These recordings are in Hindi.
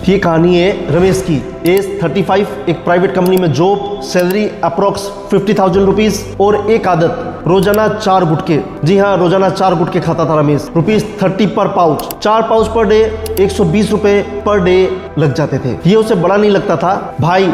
ये कहानी है रमेश की। एज 35, एक प्राइवेट कंपनी में जॉब, सैलरी अप्रोक्स 50,000 रुपीज और एक आदत रोजाना 4 गुटके। जी हाँ, रोजाना 4 गुटके खाता था रमेश। ₹30 पर पाउच, 4 पाउच पर डे, 120 रुपए पर डे लग जाते थे। ये उसे बड़ा नहीं लगता था। भाई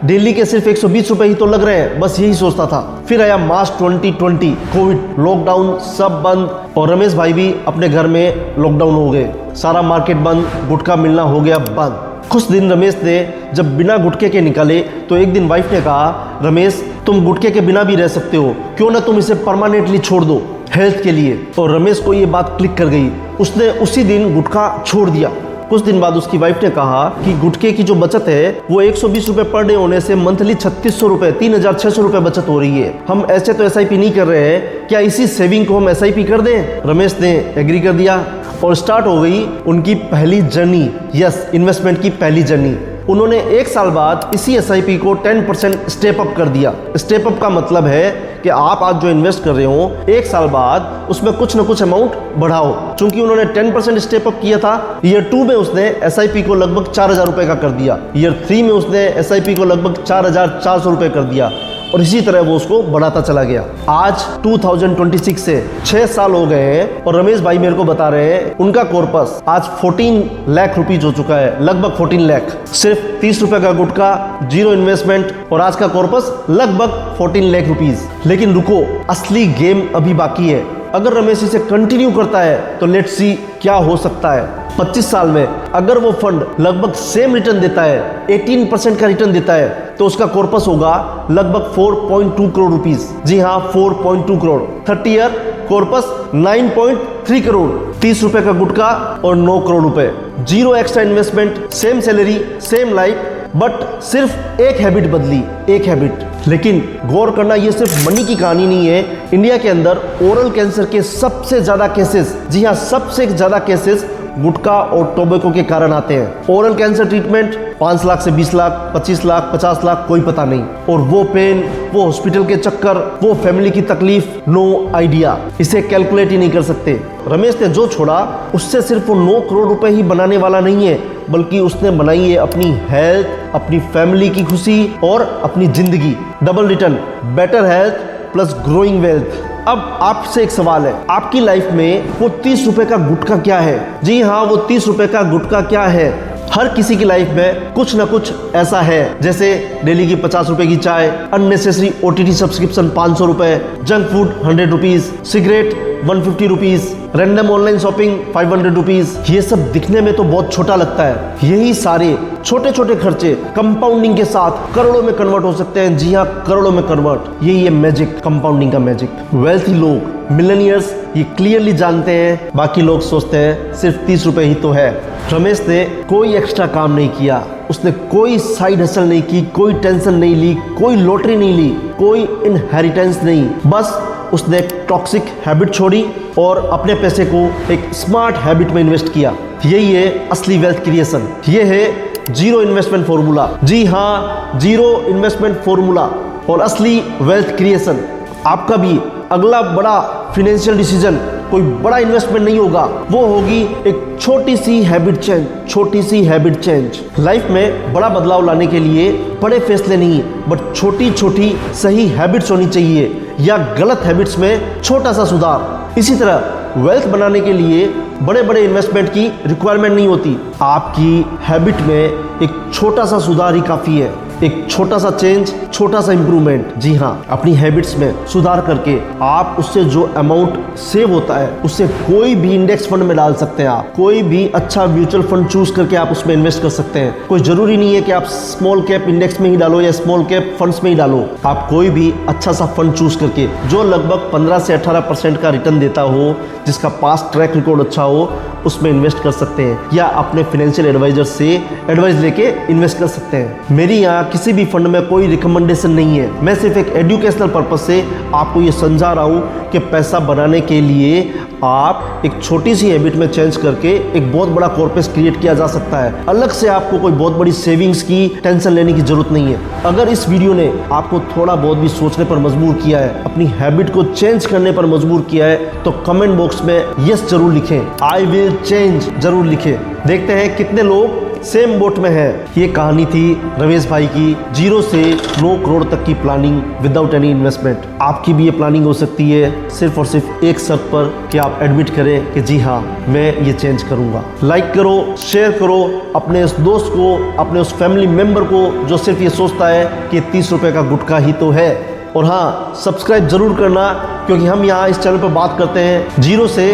डेली के सिर्फ 120 रुपए ही तो लग रहे हैं, बस यही सोचता था। फिर आया मार्च 2020, कोविड, लॉकडाउन, सब बंद और रमेश भाई भी अपने घर में लॉकडाउन हो गए। सारा मार्केट बंद, गुटखा मिलना हो गया बंद। कुछ दिन रमेश ने जब बिना गुटके के निकाले तो एक दिन वाइफ ने कहा, रमेश तुम गुटके के बिना भी रह सकते हो, क्यों ना तुम इसे परमानेंटली छोड़ दो हेल्थ के लिए। और रमेश को ये बात क्लिक कर गई। उसने उसी दिन गुटखा छोड़ दिया। कुछ दिन बाद उसकी वाइफ ने कहा कि गुटके की जो बचत है वो 120 रुपए पर डे होने से मंथली 3600 रुपए, 3600 रुपए बचत हो रही है। हम ऐसे तो SIP नहीं कर रहे हैं, क्या इसी सेविंग को हम SIP कर दें? रमेश ने एग्री कर दिया और स्टार्ट हो गई उनकी पहली जर्नी। यस, इन्वेस्टमेंट की पहली जर्नी। उन्होंने 1 साल बाद इसी SIP को 10% स्टेप अप कर दिया। स्टेप अप का मतलब है कि आप आज जो इन्वेस्ट कर रहे हो 1 साल बाद उसमें कुछ ना कुछ अमाउंट बढ़ाओ। चूंकि उन्होंने 10% स्टेप अप किया था, ईयर 2 में उसने SIP को लगभग 4,000 रुपए का कर दिया। ईयर 3 में उसने SIP को लगभग 4,400 रुपए कर दिया और इसी तरह वो उसको बढ़ाता चला गया। आज 2026 से 6 साल हो गए हैं और रमेश भाई मेरे को बता रहे हैं उनका कॉर्पस आज 14 लाख रुपीज हो चुका है, लगभग 14 लाख। सिर्फ 30 रुपए का गुटखा, जीरो इन्वेस्टमेंट और आज का कॉर्पस लगभग 14 लाख रुपीज। लेकिन रुको, असली गेम अभी बाकी है। अगर रमेश इसे कंटिन्यू करता है तो लेट्स सी क्या हो सकता है। 25 साल में अगर वो फंड लगभग सेम रिटर्न देता है, 18% का रिटर्न देता है, तो उसका कॉर्पस होगा लगभग 4.2 करोड़ रुपीस। जी हाँ, 4.2 करोड़। 30 year corpus 9.3 crore. 30 रुपए का गुटखा और 9 करोड़ रुपए। Zero extra investment, same salary, same life, but सिर्फ एक हैबिट बदली, एक हैबिट। लेकिन गौर करना, ये सिर्फ मनी की कहानी नहीं है। इंडिया के अंदर ओरल कैंसर के सबसे ज्यादा केसेस, जी हाँ सबसे ज्यादा केसेस गुटखा और टोबैको के कारण आते हैं। ओरल कैंसर ट्रीटमेंट 5 लाख से 20 लाख, 25 लाख, 50 लाख, कोई पता नहीं। और वो पेन, वो हॉस्पिटल के चक्कर, वो फैमिली की तकलीफ, नो आइडिया। इसे कैलकुलेट ही नहीं कर सकते। रमेश ने जो छोड़ा उससे सिर्फ वो 9 करोड़ रुपए ही बनाने वाला नहीं है, बल्कि उसने बनाई है अपनी हेल्थ, अपनी फैमिली की खुशी और अपनी जिंदगी। Double return, better health plus growing wealth. अब आपसे एक सवाल है, आपकी लाइफ में वो 30 रुपए का गुटखा क्या है? जी हाँ, वो 30 रुपए का गुटखा क्या है? हर किसी की लाइफ में कुछ ना कुछ ऐसा है, जैसे डेली की 50 रुपए की चाय, अननेसेसरी OTT सब्सक्रिप्शन 500 रुपए, junk food 100 rupees, cigarette 150 rupees, random online shopping 500 rupees. ये सब दिखने में तो बहुत छोटा लगता है। यही सारे छोटे छोटे खर्चे कंपाउंडिंग के साथ करोड़ों में कन्वर्ट हो सकते हैं। जी हाँ, करोड़ों में कन्वर्ट। यही है मैजिक, कंपाउंडिंग का मैजिक। वेल्थी लोग, मिलेनियर्स ये क्लियरली जानते हैं, बाकी लोग सोचते हैं सिर्फ 30 रुपए ही तो है। रमेश ने कोई एक्स्ट्रा काम नहीं किया, उसने कोई साइड हसल नहीं की, कोई टेंशन नहीं ली, कोई लॉटरी नहीं ली, कोई इनहेरिटेंस नहीं। बस उसने एक टॉक्सिक हैबिट छोड़ी और अपने पैसे को एक स्मार्ट हैबिट में इन्वेस्ट किया। यही है असली वेल्थ क्रिएशन। ये है जीरो इन्वेस्टमेंट फॉर्मूला। जी हाँ, जीरो इन्वेस्टमेंट फॉर्मूला और असली वेल्थ क्रिएशन। आपका भी अगला बड़ा फाइनेंशियल डिसीजन कोई बड़ा इन्वेस्टमेंट नहीं होगा, वो होगी एक छोटी सी हैबिट चेंज। छोटी सी हैबिट चेंज। लाइफ में बड़ा बदलाव लाने के लिए बड़े फैसले नहीं, बट छोटी छोटी सही हैबिट्स होनी चाहिए, या गलत हैबिट्स में छोटा सा सुधार। इसी तरह वेल्थ बनाने के लिए बड़े बड़े इन्वेस्टमेंट की रिक्वायरमेंट नहीं होती। आपकी हैबिट में एक छोटा सा सुधार ही काफी है। एक छोटा सा चेंज, छोटा सा इंप्रूवमेंट। जी हाँ, अपनी हैबिट्स में सुधार करके आप उससे जो अमाउंट सेव होता है उससे कोई भी इंडेक्स फंड में डाल सकते हैं। आप कोई भी अच्छा म्यूचुअल फंड चूज करके आप उसमें इन्वेस्ट कर सकते हैं। कोई जरूरी नहीं है कि आप स्मॉल कैप इंडेक्स में ही डालो या स्मॉल कैप फंड्स में ही डालो। आप कोई भी अच्छा सा फंड चूज करके जो लगभग 15 से 18% का रिटर्न देता हो, जिसका पास्ट ट्रैक रिकॉर्ड अच्छा हो, उसमें इन्वेस्ट कर सकते हैं, या अपने फाइनेंशियल एडवाइजर से एडवाइस लेके इन्वेस्ट कर सकते हैं। मेरी यहाँ किसी भी फंड में कोई रिकमेंडेशन नहीं है। मैं सिर्फ एक एजुकेशनल पर्पस से आपको ये समझा रहा हूँ कि पैसा बनाने के लिए आप एक छोटी सी हैबिट में चेंज करके एक बहुत बड़ा कॉर्पस क्रिएट किया जा सकता है। अलग से आपको कोई बहुत बड़ी सेविंग्स की टेंशन लेने की जरूरत नहीं है। अगर इस वीडियो ने आपको थोड़ा बहुत भी सोचने पर मजबूर किया है, अपनी हैबिट को चेंज करने पर मजबूर किया है, तो कमेंट बॉक्स में यस जरूर लिखें, आई विल चेंज जरूर लिखें। देखते हैं कितने लोग सेम बोट में है। ये कहानी थी रमेश भाई की, 0 से 9 करोड़ तक की प्लानिंग विदाउट एनी इन्वेस्टमेंट। आपकी भी ये प्लानिंग हो सकती है सिर्फ और सिर्फ एक शर्त पर कि आप एडमिट करें कि जी हाँ मैं ये चेंज करूंगा। लाइक करो, शेयर करो अपने उस दोस्त को, अपने उस फैमिली मेंबर को जो सिर्फ ये सोचता है कि 30 रुपए का गुटखा ही तो है। और हाँ, सब्सक्राइब जरूर करना, क्योंकि हम यहाँ इस चैनल पर बात करते हैं 0 से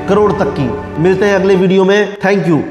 करोड़ तक की। मिलते हैं अगले वीडियो में। Thank you.